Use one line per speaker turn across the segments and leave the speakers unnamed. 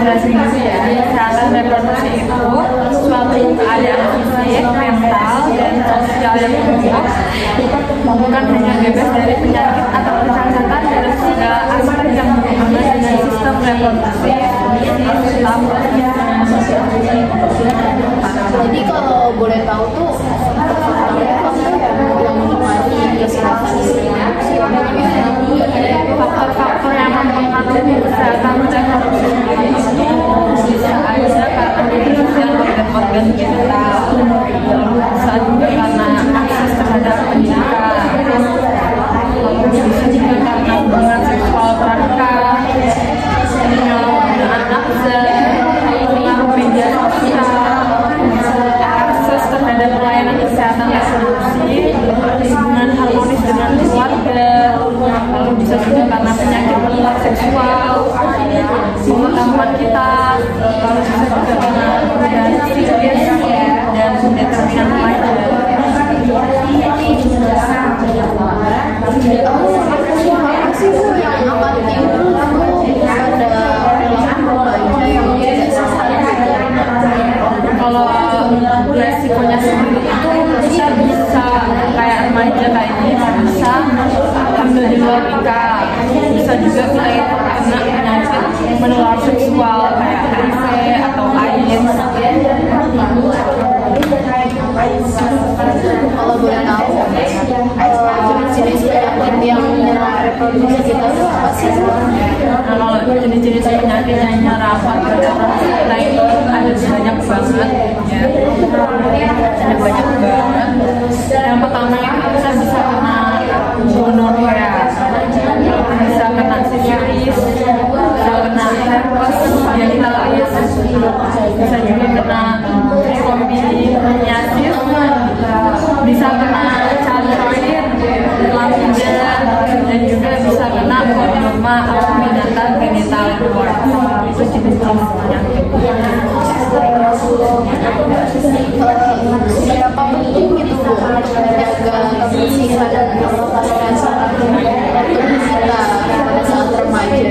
jelasin dulu ya. Kesehatan reproduksi itu suatu keadaan fisik, mental, dan sosial yang buruk, bukan hanya bebas dari penyakit atau kecacatan dari segala aspek yang berhubungan dengan sistem reproduksi.
Jadi kalau boleh tahu tuh yang menikmati kesehatan
faktor-faktor yang mempengaruhi kesehatan reproduksi itu bisa aja karena kebersihan organ-organ kita, bisa juga karena akses terhadap pendidikan, bisa juga karena hubungan seksual pranikah, anak pengaruh media sosial, akses terhadap pelayanan kesehatan reproduksi, hubungan harmonis dengan keluarga, lalu bisa juga karena penyakit menular seksual, pengetahuan kita, lalu bisa juga karena perubahan psikis dan determinan lainnya.
apa sih Bu yang akan timbul pada remaja yang tidak sehat?
Kalau resikonya sendiri itu bisa kayak remaja kayak ini bisa hamil di luar nikah, bisa juga kita itu kena penyakit menular seksual kayak HIV atau AIDS.
Kalau boleh tahu jenis-jenis penyakit yang menyerang reproduksi kita itu apa sih Bu?
Nah, kalau jenis-jenis penyakit yang menyerang reproduksi kita itu ada banyak banget ya. Ada banyak banget. Yang pertama itu kita bisa kena gonorrea, bisa kena sifilis, bisa kena herpes genitalis, bisa juga kena trichomoniasis, bisa kena chalicroid, lamida, dan juga bisa kena chordoma acuminata genital inward. Itu jenis-jenis penyakit.
Seberapa penting gitu Bu untuk menjaga kebersihan dan kesehatan tubuh kita pada saat remaja?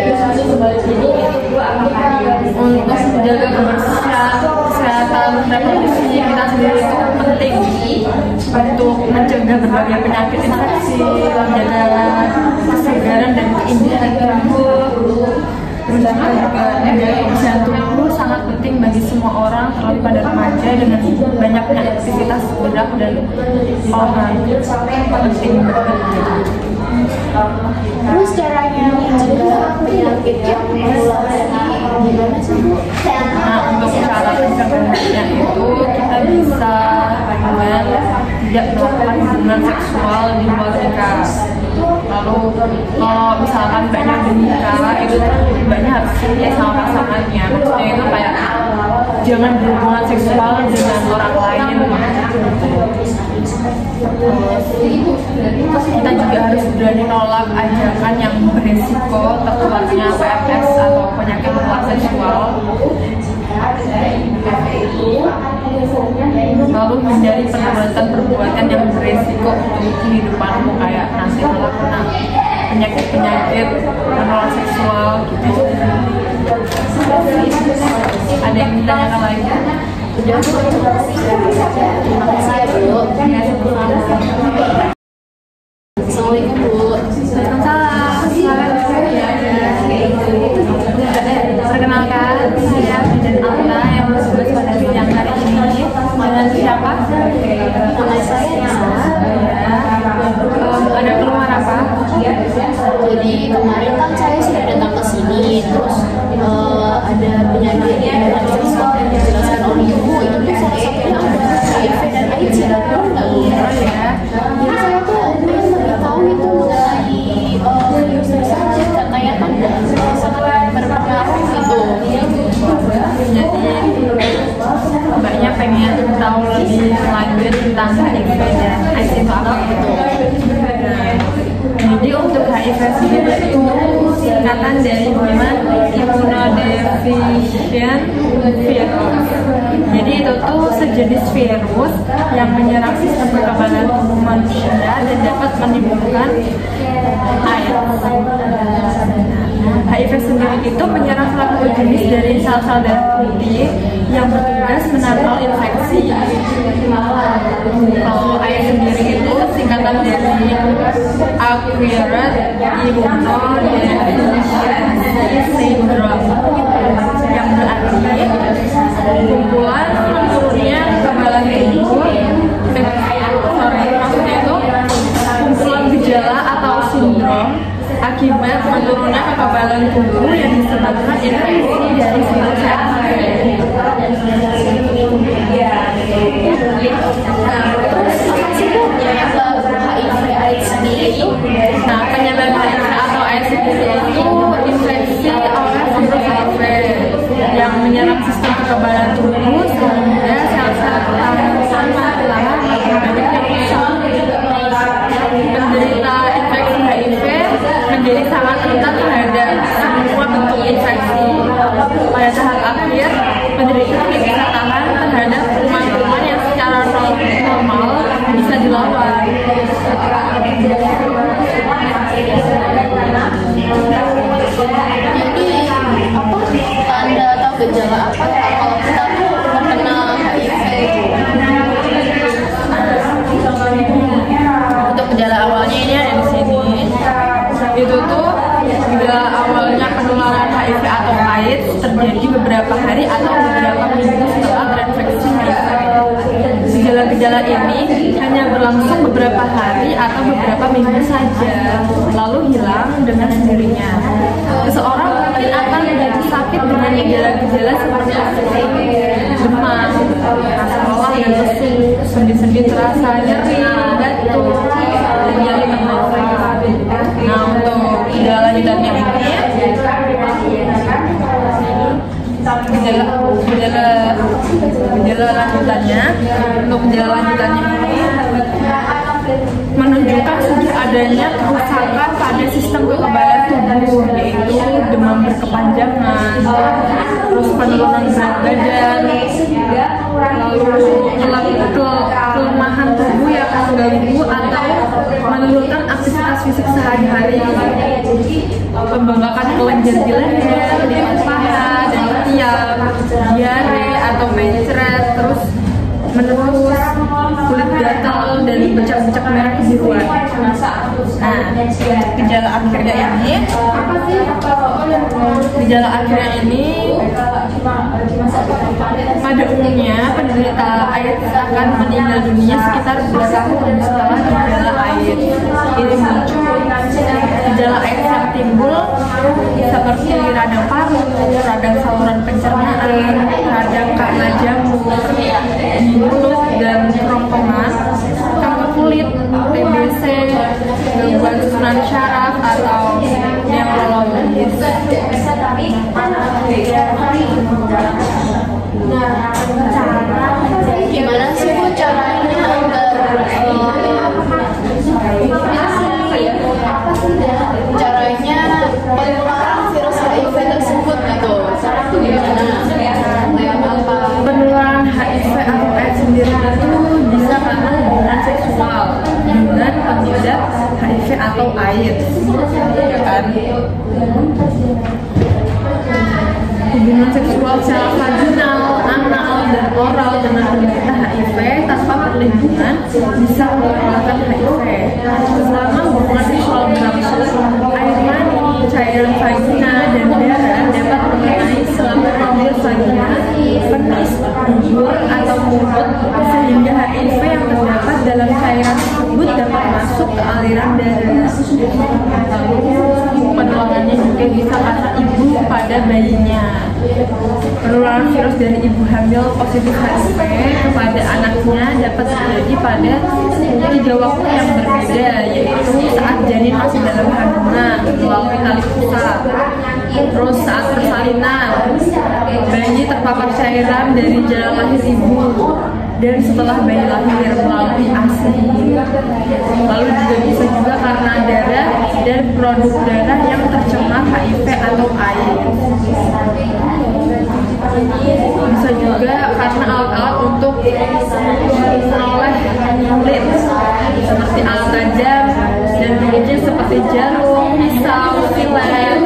Untuk menjaga kebersihan kesehatan reproduksi kita sendiri itu penting untuk mencegah berbagai penyakit infeksi, menjaga kesegaran dan keindahan tubuh. Terus juga menjaga kebersihan tubuh sangat penting bagi semua orang, terlebih pada remaja dengan banyaknya aktivitas gerak dan olahraga penting banget.
Terus caranya mencegah penyakit yang menular gimana sih Bu?
Nah, untuk cara pencegahannya itu kita bisa dengan tidak melakukan hubungan seksual di luar nikah. Lalu kalau misalkan banyak menikah itu banyak harus setia sama pasangannya. Maksudnya itu kayak jangan berhubungan seksual dengan orang lain. Terus kita juga harus berani nolak ajakan yang berisiko tertularnya PMS atau penyakit menular seksual. Lalu hindari perbuatan yang berisiko untuk kehidupanmu kayak nanti malah kena penyakit menular seksual gitu. Ada yang ditanyakan lagi?
Udah Bu, terima kasih ya Bu. Assalamualaikum Bu.
Waalaikumsalam. Perkenalkan, saya Bidan Alta yang bertugas pada bidang hari ini. Dengan siapa?
Nama saya Nisa.
Ada keluhan apa?
Jadi kemarin kan saya sudah datang ke sini, terus ada penyakit yang seksual yang dijelaskan oleh Ibu itu tuh salah satunya ada HIV dan AIDS ya, benar nggak Bu? Jadi saya tuh pengen lebih tahu itu mengenai virus tersebut, katanya kan sangat berpengaruh gitu.
Jadi mbaknya pengen tahu lebih lanjut tentang HIV dan AIDS itu apa gitu. Jadi untuk HIV sendiri itu singkatan dari Human Immunodeficient Virus. Jadi itu tuh sejenis virus yang menyerang sistem kekebalan tubuh manusia dan dapat menimbulkan AIDS. HIV sendiri itu menyerang selaput suatu jenis dari sel-sel darah putih yang bertugas menangkal infeksi. Kalau AIDS sendiri itu singkatan dari Acquired Immunodeficiency Syndrome, yang berarti kumpulan menurunnya kekebalan tubuh. Maksudnya itu kumpulan gejala atau sindrom akibat menurunnya kekebalan tubuh yang disebabkan infeksi dari virus HIV. Nah, penyebab HIV atau AIDS itu infeksi oleh virus HIV yang menyerang sistem kekebalan tubuh sehingga sel-sel penderita infeksi HIV menjadi sangat rentan terhadap semua bentuk infeksi. Pada tahap akhir, penderita tidak bisa tahan terhadap kuman-kuman yang secara normal bisa dilawan.
Jadi tanda atau gejala apa kalau kita terkena HIV?
Untuk gejala awalnya ini ada di sini. Itu tuh gejala awalnya penularan HIV atau AIDS terjadi beberapa hari atau beberapa minggu setelah terinfeksi HIV. Gejala-gejala ini hanya berlangsung beberapa hari atau beberapa minggu saja, lalu hilang dengan sendirinya. Seseorang mungkin akan menjadi sakit dengan gejala-gejala seperti demam, lelah dan lesu, sendi-sendi terasa nyeri, batuk, dan nyeri ternafas. Nah, untuk gejala lanjutannya ini menunjukkan sudah adanya kerusakan pada sistem kekebalan tubuh, yaitu demam berkepanjangan, terus penurunan berat badan, lalu kelemahan tubuh yang mengganggu atau menurunkan aktivitas fisik sehari-hari, pembengkakan kelenjar di leher, di paha, dan tiang, diare atau mencret, terus menerus kulit gatal dan becak-becak merah kebiruan. Nah, gejala akhirnya ini pada umumnya penderita AIDS akan meninggal dunia sekitar 2 tahun setelah gejala AIDS ini muncul. Gejala AIDS yang timbul seperti radang paru, radang saluran pencernaan, radang karena jamur di mulut dan kerongkongan, kanker kulit, TBC, gangguan susunan syaraf atau neurologis.
Gimana sih Bu caranya agar penularan virus HIV tersebut gitu?
Penularan HIV atau AIDS sendiri itu bisa karena hubungan seksual dengan pengidap HIV atau AIDS, ya kan? Hubungan seksual secara vaginal, anal, dan oral dengan penderita HIV tanpa perlindungan bisa menularkan HIV. Selama hubungan seksual berlangsung, air mani, cairan vagina, dan darah dapat mengenai selaput bibir vagina, penis, bibir, atau mulut, sehingga HIV yang terdapat dalam cairan tersebut dapat masuk ke aliran darah. Penularannya juga bisa karena ibu pada bayinya. Penularan virus dari ibu hamil positif HIV kepada anaknya dapat terjadi pada 3 waktu yang berbeda, yaitu saat janin masih dalam kandungan melalui tali pusat, terus saat persalinan bayi terpapar cairan dari jalan lahir ibu, dan setelah bayi lahir melalui ASI. Lalu bisa juga karena darah dan produk darah yang tercemar HIV atau AIDS. Bisa juga karena alat-alat untuk menoleh kulit seperti alat tajam dan penguji seperti jarum, pisau, silet,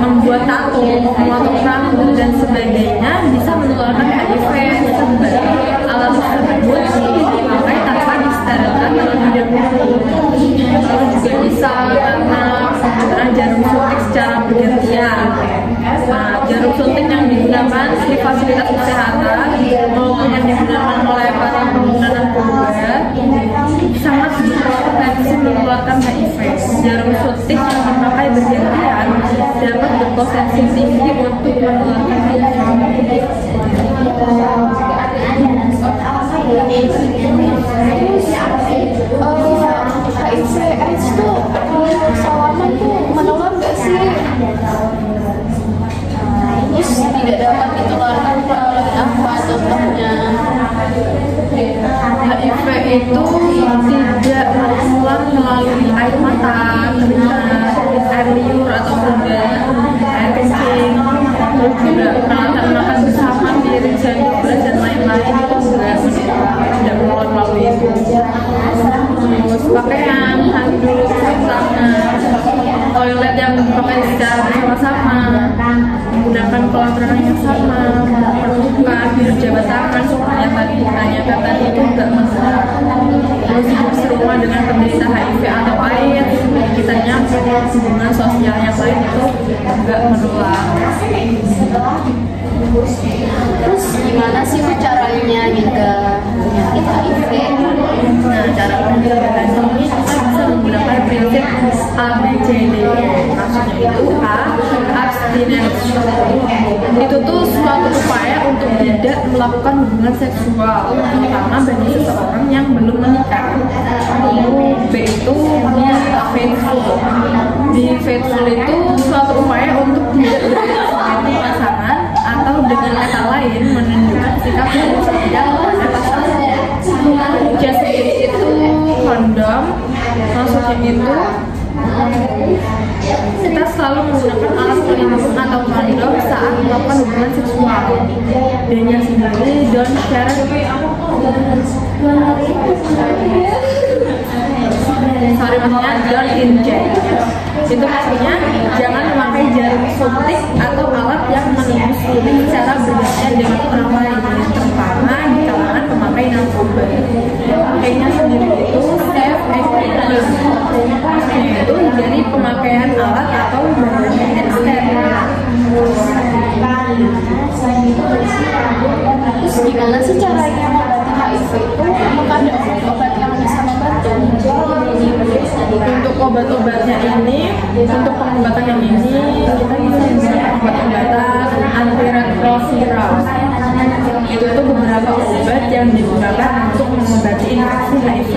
membuat tato memotong rambut dan sebagainya bisa menularkan HIV. Alat tersebut dipakai tanpa disterilkan terlebih dahulu. Lalu juga bisa karena penggunaan jarum suntik secara bergantian. Nah, jarum suntik yang digunakan di fasilitas kesehatan maupun yang digunakan oleh para pengguna narkoba sangat berpotensi menularkan HIV. Jarum suntik yang dipakai bergantian dapat berpotensi tinggi untuk menularkan HIV. HIV AIDS tuh kalau salaman tuh menular nggak sih?
Terus tidak dapat ditularkan melalui apa contohnya?
HIV itu tidak menular melalui air mata, keringat, air liur atau udara, air kencing, terus juga peralatan makan bersama, piring, sendok, gelas dan lain-lain itu juga tidak menular melalui itu. Terus pakaian, handuk, tangan, toilet yang dipakai secara bersama-sama, menggunakan kolam renang yang sama, perlukan berjabat tangan yang tadi ditanyakan tadi itu enggak masalah. Terus hidup serumah dengan penderita HIV atau AIDS, sekitarnya hubungan sosial yang lain itu enggak menular.
Terus gimana sih bu caranya juga penyakit HIV?
Nah, cara pencegahannya ini kita bisa menggunakan prinsip ABCD. Maksudnya itu A, abstinence. Itu tuh suatu upaya untuk tidak melakukan hubungan seksual, terutama bagi seseorang yang belum menikah. Lalu B itu be faithful. Be faithful itu suatu upaya untuk tidak berhubungan pasangan atau dengan kata lain menunjukkan sikap sosial pada pasangan. C sendiri itu kondom, maksudnya itu kita selalu menggunakan alat pelindung atau kondom saat melakukan hubungan seksual. D-nya sendiri don't share. Sorry, maksudnya don't inject. Itu maksudnya jangan memakai jarum suntik atau alat yang menembus kulit secara bergantian dengan orang lain, terutama di kalangan pemakai narkoba. Kayaknya sendiri itu safe equipment. Maksudnya itu dari pemakaian alat atau bahan yang tidak steril.
Terus gimana sih caranya mengobati HIV itu? Apakah ada obat yang bisa membantu?
Untuk obat-obatnya ini, untuk pengobatan yang ini kita bisa menggunakan obat-obatan antiretroviral. Itu tuh beberapa obat yang digunakan untuk mengobati infeksi HIV.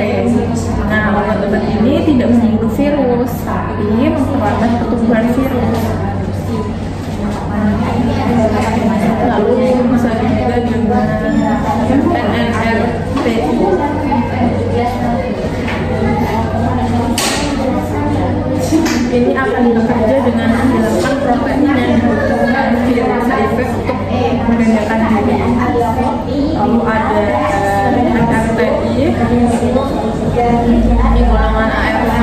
Nah, obat-obat ini tidak membunuh virus, tapi memperlambat pertumbuhan virus. Lalu bisa juga dengan NNRT. Ini akan bekerja dengan menghilangkan protein yang dibutuhkan virus HIV untuk menggandakan diri. Lalu ada NRTI, ini golongan ARV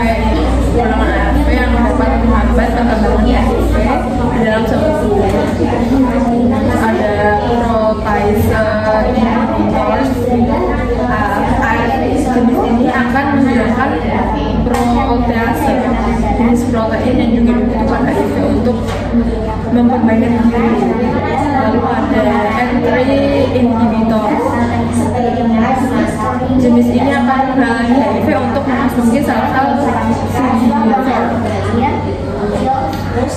yang dapat menghambat perkembangan HIV di dalam satu tubuh. Ada protease inhibitors. Jenis ini akan menghilangkan protease, jenis protein yang juga dibutuhkan HIV untuk memperbanyak diri. Lalu ada N3 inhibitors. Jenis ini akan menghalangi HIV untuk memasuki sel-sel CD4. Terus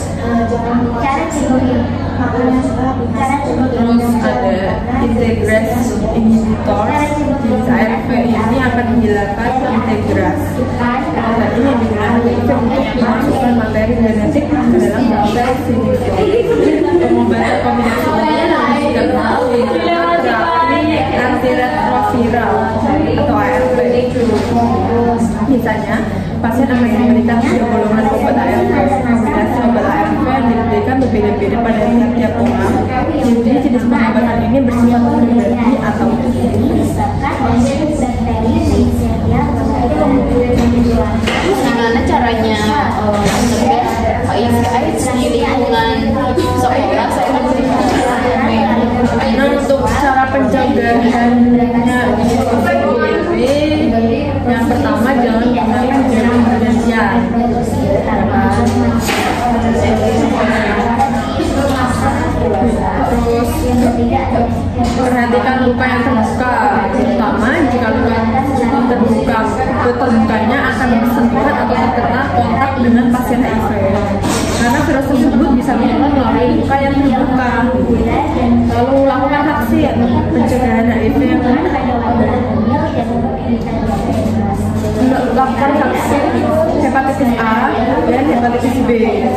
ada integrase inhibitors. Jenis ARV ini akan menghilangkan integrase protein yang digunakan HIV untuk memasukkan materi genetik ke dalam sel CD4. Pengobatan kombinasi ini juga melalui terapi antiretroviral atau ARV. Misalnya, pasien akan diberikan 3 golongan obat ARV. Kombinasi obat ARV yang diberikan berbeda-beda pada tiap orang. Jadi jenis pengobatan ini bersifat pribadi atau
gimana caranya mencegah HIV/AIDS di lingkungan seorang
pencegahannya HIV, yang pertama jangan gunakan jarum bergantian. Terus perhatikan luka yang terbuka, terutama jika luka terbukanya akan bersentuhan atau terkena kontak dengan pasien HIV, karena virus tersebut bisa menular melalui luka yang terbuka. Lalu lakukan vaksin pencegahan HIV yang lakukan vaksin hepatitis A dan hepatitis B,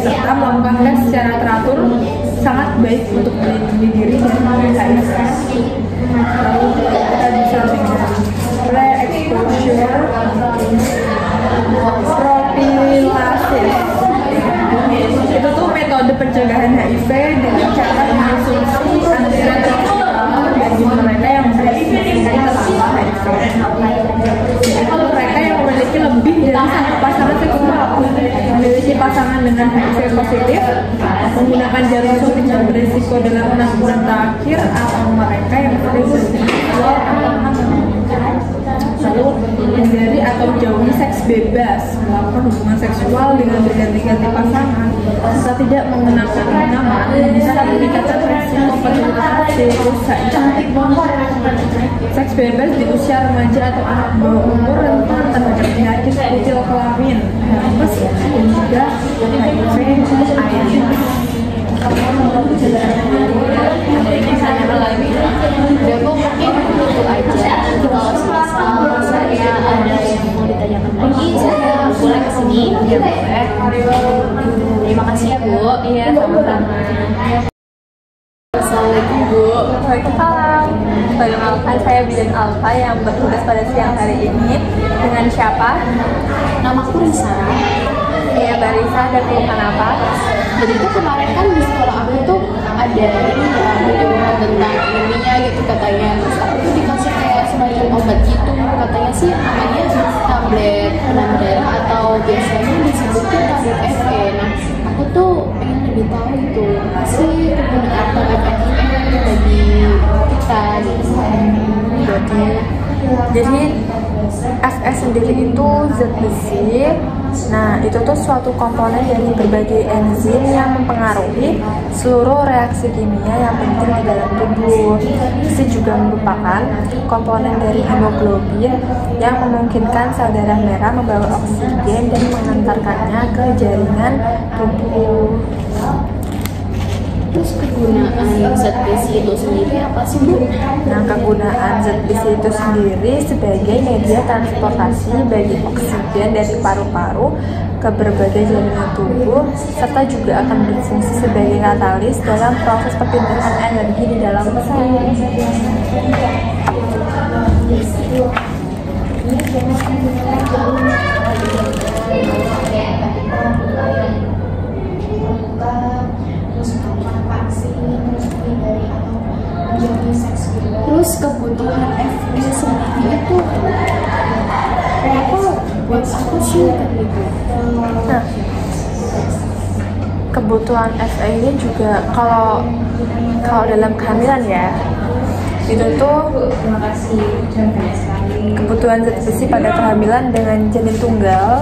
serta melakukan tes secara teratur sangat baik untuk melindungi diri dari HIV. Lalu kita bisa dengan pre-exposure prophylaxis. Itu tuh metode pencegahan HIV dengan cara mengonsumsi antiretroviral bagi mereka yang berisiko terpapar HIV. Yaitu mereka yang memiliki lebih dari satu pasangan seksual, memiliki pasangan dengan HIV positif, menggunakan jarum suntik yang berisiko dalam 6 bulan terakhir, atau mereka yang berisiko seksual atau lalu hindari atau jauhi seks bebas, melakukan hubungan seksual dengan berganti-ganti pasangan, serta tidak mengenakan nama bisa meningkatkan resiko penularan virus HIV. Seks bebas di usia remaja atau anak bawah umur rentan terhadap penyakit kutil kelamin, herpes, dan juga HIV/AIDS. Ada yang misalnya lagi,
udah kok mungkin itu aja. Kalau misal saya ada yang mau ditanyakan lagi, saya boleh kesini.
Ya boleh.
Terima kasih ya Bu.
Iya, sama-sama.
Assalamualaikum Bu.
Waalaikumsalam. Perkenalkan, saya Bidan Alfa yang bertugas pada siang hari ini. Dengan siapa?
Namaku Risa.
Iya, Mbak Risa, ada keluhan apa?
Jadi tuh kemarin kan di sekolah aku tuh ada ini ya, penyuluhan tentang ininya gitu katanya. Terus aku tuh dikasih kayak semacam obat gitu, katanya sih namanya tablet penambah darah atau biasanya disebutnya tablet FE. Nah, aku tuh pengen lebih tahu itu apa sih kegunaan tablet FE bagi kita gitu.
Jadi FE sendiri itu zat besi. Nah, itu tuh suatu komponen dari berbagai enzim yang mempengaruhi seluruh reaksi kimia yang penting di dalam tubuh. Besi juga merupakan komponen dari hemoglobin yang memungkinkan sel darah merah membawa oksigen dan mengantarkannya ke jaringan tubuh.
Terus kegunaan zat besi itu sendiri apa sih Bu?
Nah, kegunaan zat besi itu sendiri sebagai media transportasi bagi oksigen dari paru-paru ke berbagai jaringan tubuh, serta juga akan berfungsi sebagai katalis dalam proses perpindahan energi di dalam sel.
Terus kebutuhan FE sendiri itu apa buat aku sih gitu?
Nah, kebutuhan FE ini juga kalau dalam kehamilan ya, itu tuh kebutuhan zat besi pada kehamilan dengan janin tunggal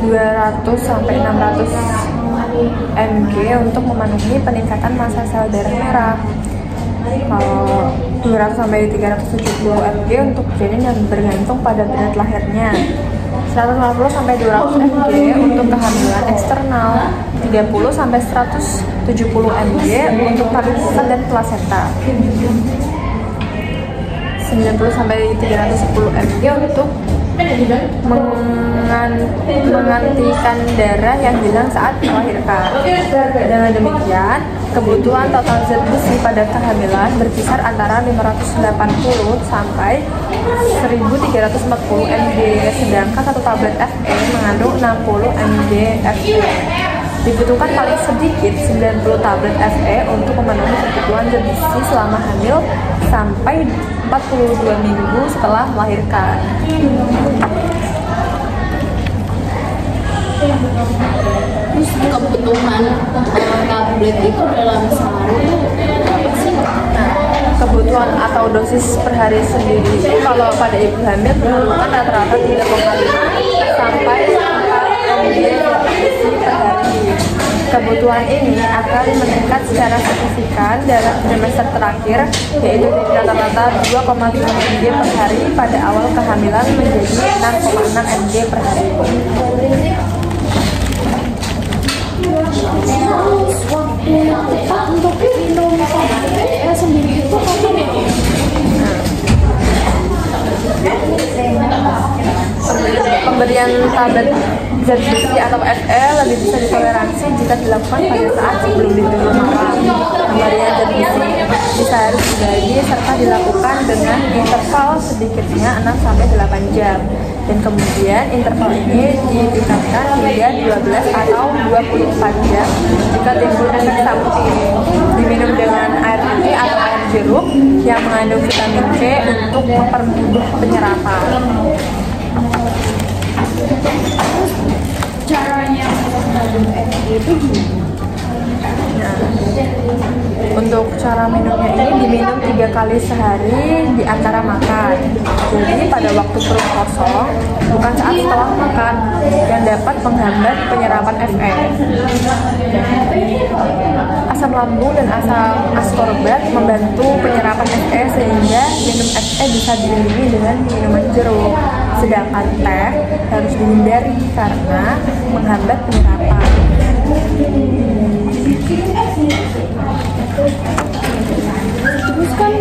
200 sampai 600 mg untuk memenuhi peningkatan massa sel darah merah. Kalau 200 sampai 370 mg untuk janin yang bergantung pada berat lahirnya, 150 sampai 200 mg untuk kehamilan eksternal, 30 sampai 170 mg untuk tabung pusat dan plasenta, 90 sampai 310 mg untuk mengantikan darah yang hilang saat melahirkan. Dengan demikian, kebutuhan total zat besi pada kehamilan berkisar antara 580 sampai 1340 mg, sedangkan satu tablet FE mengandung 60 mg FE. Dibutuhkan paling sedikit 90 tablet FE untuk memenuhi kebutuhan zat besi selama hamil sampai 42 minggu setelah melahirkan.
Terus kebutuhan tablet itu dalam sehari itu berapa sih?
Nah, kebutuhan atau dosis per hari sendiri itu kalau pada ibu hamil memerlukan rata-rata 3,5 sampai 4 mg besi per hari. Kebutuhan ini akan meningkat secara signifikan dalam trimester terakhir, yaitu dari rata-rata 2,5 mg per hari pada awal kehamilan menjadi 6,6 mg per hari.
Waktu yang tepat untuk minum sendiri itu
Pemberian tablet zat besi atau Fe lebih bisa ditoleransi jika dilakukan pada saat sebelum tidur malam. Pemberian zat besi bisa harus dibagi serta dilakukan dengan interval sedikitnya 6-8 jam. Dan kemudian interval ini ditingkatkan hingga 12 atau 24 jam jika timbul efek samping. Diminum dengan air putih atau air jeruk yang mengandung vitamin C untuk mempermudah penyerapan.
caranya mengandung Fe itu gimana?
Nah, untuk cara minumnya ini diminum 3 kali sehari di antara makan. Jadi pada waktu perut kosong, bukan saat setelah makan, yang dapat menghambat penyerapan Fe. Asam lambung dan asam ascorbat membantu penyerapan Fe sehingga minum Fe bisa diiringi dengan minuman jeruk. Sedangkan teh harus dihindari karena menghambat penyerapan.
Terus kan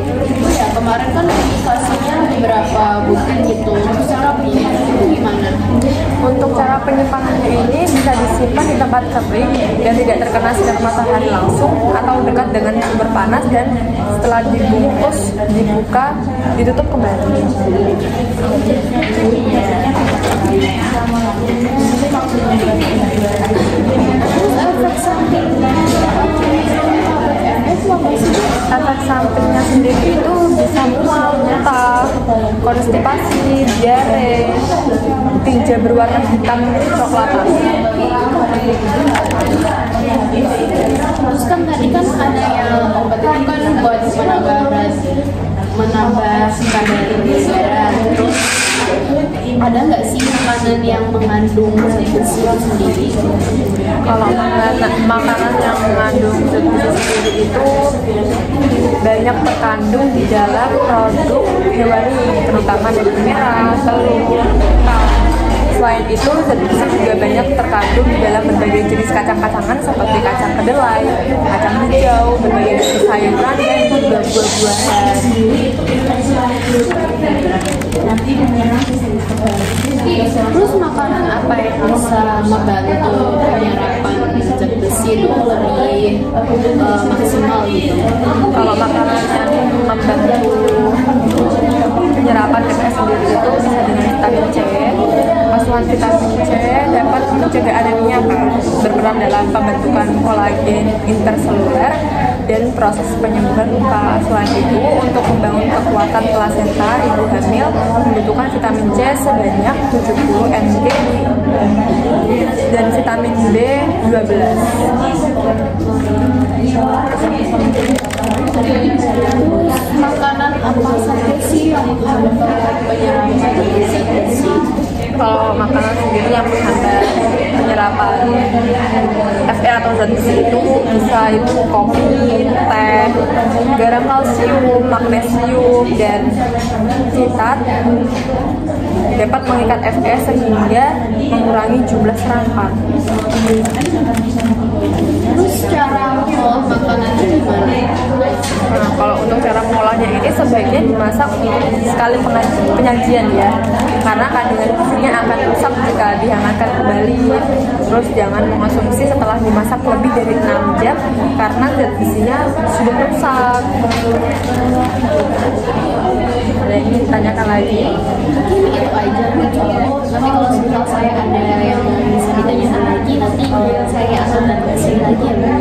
ya kemarin kan dikasihnya beberapa butir gitu. Terus cara penyimpanan itu gimana?
Untuk cara penyimpanannya ini bisa disimpan di tempat kering dan tidak terkena sinar matahari langsung atau dekat dengan sumber panas, dan setelah dibungkus, dibuka, ditutup kembali. Efek sampingnya sendiri itu bisa mual, muntah, konstipasi, diare, tinja berwarna hitam coklatan.
Terus kan tadi kan ada yang obat itu kan buat menambah kadar darah. Terus ada nggak sih makanan yang mengandung zat besi itu sendiri?
Kalau makanan yang mengandung zat besi sendiri itu banyak terkandung di dalam produk hewani, terutama daging merah, telur, kentang. Selain itu, zat besi juga banyak terkandung di dalam berbagai jenis kacang-kacangan seperti kacang kedelai, kacang hijau, berbagai jenis sayuran, dan juga buah-buahan.
Terus makanan apa yang bisa membantu penyerapan zat besi itu lebih maksimal gitu?
Kalau makanan yang membantu penyerapan Fe sendiri itu bisa dengan vitamin C. Asupan vitamin C dapat mencegah adanya berperan dalam pembentukan kolagen interseluler dan proses penyembuhan luka. Selain itu, untuk membangun kekuatan plasenta, ibu hamil membutuhkan vitamin C sebanyak 70 mg dan vitamin B12.
Makanan apa saja sih yang menghambat penyerapan zat besi?
Kalau makanan sendiri yang menghambat penyerapan Fe atau zat besi itu bisa itu kopi, teh, garam kalsium, magnesium, dan citat dapat mengikat Fe sehingga mengurangi jumlah serangkap.
Terus cara mengolah makanan itu gimana?
Nah, kalau untuk cara mengolahnya ini sebaiknya dimasak untuk sekali penyajian ya, karena kandungan gizinya akan rusak jika dihangatkan kembali. Terus jangan mengonsumsi setelah dimasak lebih dari 6 jam karena zat besinya sudah rusak. Ada yang ingin ditanyakan lagi?
Mungkin itu aja Bu. Nanti kalau misal saya ada yang bisa ditanyakan lagi, nanti saya akan datang ke sini lagi ya Bu.